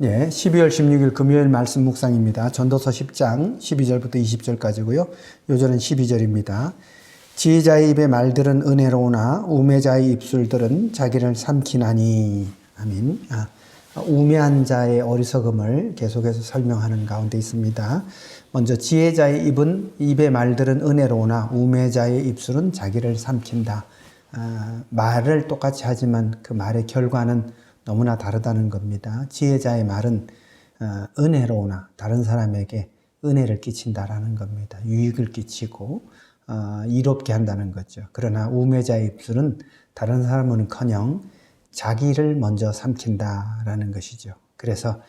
예, 12월 16일 금요일 말씀 묵상입니다. 전도서 10장 12절부터 20절까지고요. 요절은 12절입니다. 지혜자의 입의 말들은 은혜로우나 우매자의 입술들은 자기를 삼키나니. 아멘. 우매한 자의 어리석음을 계속해서 설명하는 가운데 있습니다. 먼저 지혜자의 입의 말들은 은혜로우나 우매자의 입술은 자기를 삼킨다. 말을 똑같이 하지만 그 말의 결과는 너무나 다르다는 겁니다. 지혜자의 말은 은혜로우나 다른 사람에게 은혜를 끼친다라는 겁니다. 유익을 끼치고 이롭게 한다는 거죠. 그러나 우매자의 입술은 다른 사람은커녕 자기를 먼저 삼킨다라는 것이죠. 그래서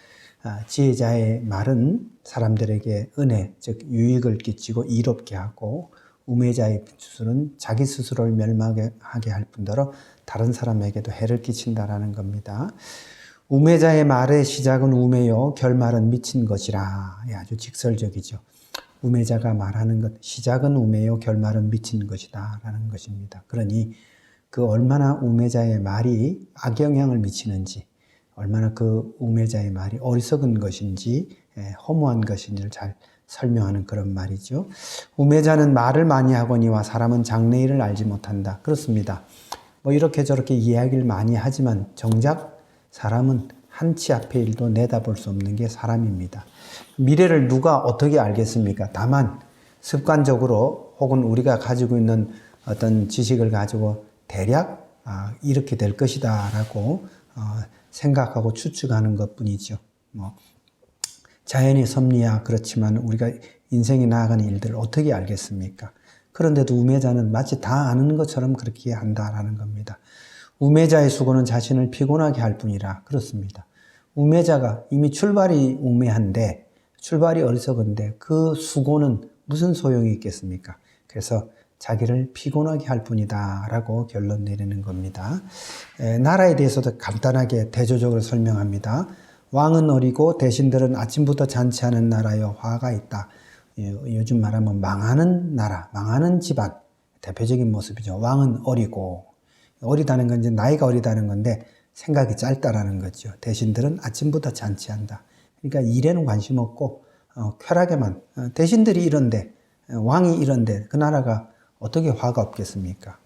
지혜자의 말은 사람들에게 은혜, 즉 유익을 끼치고 이롭게 하고, 우매자의 입술은 자기 스스로를 멸망하게 할 뿐더러 다른 사람에게도 해를 끼친다라는 겁니다. 우매자의 말의 시작은 우매요, 결말은 미친 것이라. 아주 직설적이죠. 우매자가 말하는 것, 시작은 우매요, 결말은 미친 것이다 라는 것입니다. 그러니 그 얼마나 우매자의 말이 악영향을 미치는지, 얼마나 그 우매자의 말이 어리석은 것인지, 허무한 것인지를 잘 설명하는 그런 말이죠. 우매자는 말을 많이 하거니와 사람은 장래일을 알지 못한다. 그렇습니다. 이렇게 저렇게 이야기를 많이 하지만 정작 사람은 한치 앞의 일도 내다볼 수 없는 게 사람입니다. 미래를 누가 어떻게 알겠습니까? 다만 습관적으로 혹은 우리가 가지고 있는 어떤 지식을 가지고 대략 이렇게 될 것이다 라고 생각하고 추측하는 것뿐이죠. 자연의 섭리야 그렇지만 우리가 인생이 나아가는 일들을 어떻게 알겠습니까? 그런데도 우매자는 마치 다 아는 것처럼 그렇게 한다라는 겁니다. 우매자의 수고는 자신을 피곤하게 할 뿐이라. 그렇습니다. 우매자가 이미 출발이 우매한데, 출발이 어리석은데 그 수고는 무슨 소용이 있겠습니까? 그래서 자기를 피곤하게 할 뿐이다 라고 결론 내리는 겁니다. 나라에 대해서도 간단하게 대조적으로 설명합니다. 왕은 어리고 대신들은 아침부터 잔치하는 나라여 화가 있다. 요즘 말하면 망하는 나라, 망하는 집안, 대표적인 모습이죠. 왕은 어리고, 어리다는 건 이제 나이가 어리다는 건데 생각이 짧다라는 거죠. 대신들은 아침부터 잔치한다. 그러니까 일에는 관심 없고 쾌락에만, 대신들이 이런데, 왕이 이런데 그 나라가 어떻게 화가 없겠습니까?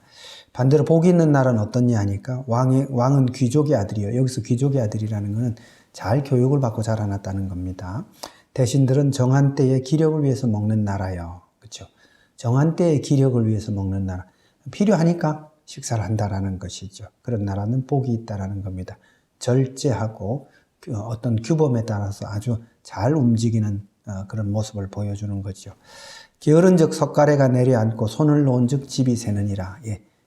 반대로 복이 있는 나라는 어떻냐 하니까 왕은 귀족의 아들이요. 여기서 귀족의 아들이라는 것은 잘 교육을 받고 자라났다는 겁니다. 대신들은 정한 때에 기력을 위해서 먹는 나라요. 그렇죠? 정한 때에 기력을 위해서 먹는 나라. 필요하니까 식사를 한다라는 것이죠. 그런 나라는 복이 있다라는 겁니다. 절제하고 어떤 규범에 따라서 아주 잘 움직이는 그런 모습을 보여주는 거죠. 게으른즉 석가래가 내려앉고 손을 놓은즉 집이 새느니라.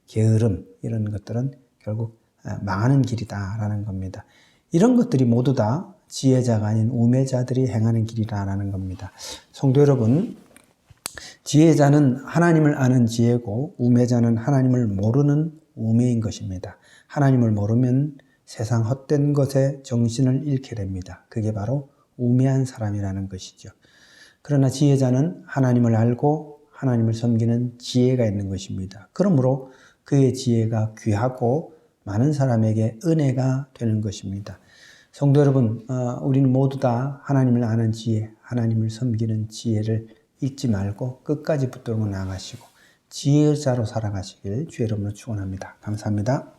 게으름 이런 것들은 결국 망하는 길이다라는 겁니다. 이런 것들이 모두 다 지혜자가 아닌 우매자들이 행하는 길이라는 겁니다. 성도 여러분, 지혜자는 하나님을 아는 지혜고 우매자는 하나님을 모르는 우매인 것입니다. 하나님을 모르면 세상 헛된 것에 정신을 잃게 됩니다. 그게 바로 우매한 사람이라는 것이죠. 그러나 지혜자는 하나님을 알고 하나님을 섬기는 지혜가 있는 것입니다. 그러므로 그의 지혜가 귀하고 많은 사람에게 은혜가 되는 것입니다. 성도 여러분, 우리는 모두 다 하나님을 아는 지혜, 하나님을 섬기는 지혜를 잊지 말고 끝까지 붙들고 나가시고 지혜자로 살아가시길 주의 이름으로 축원합니다. 감사합니다.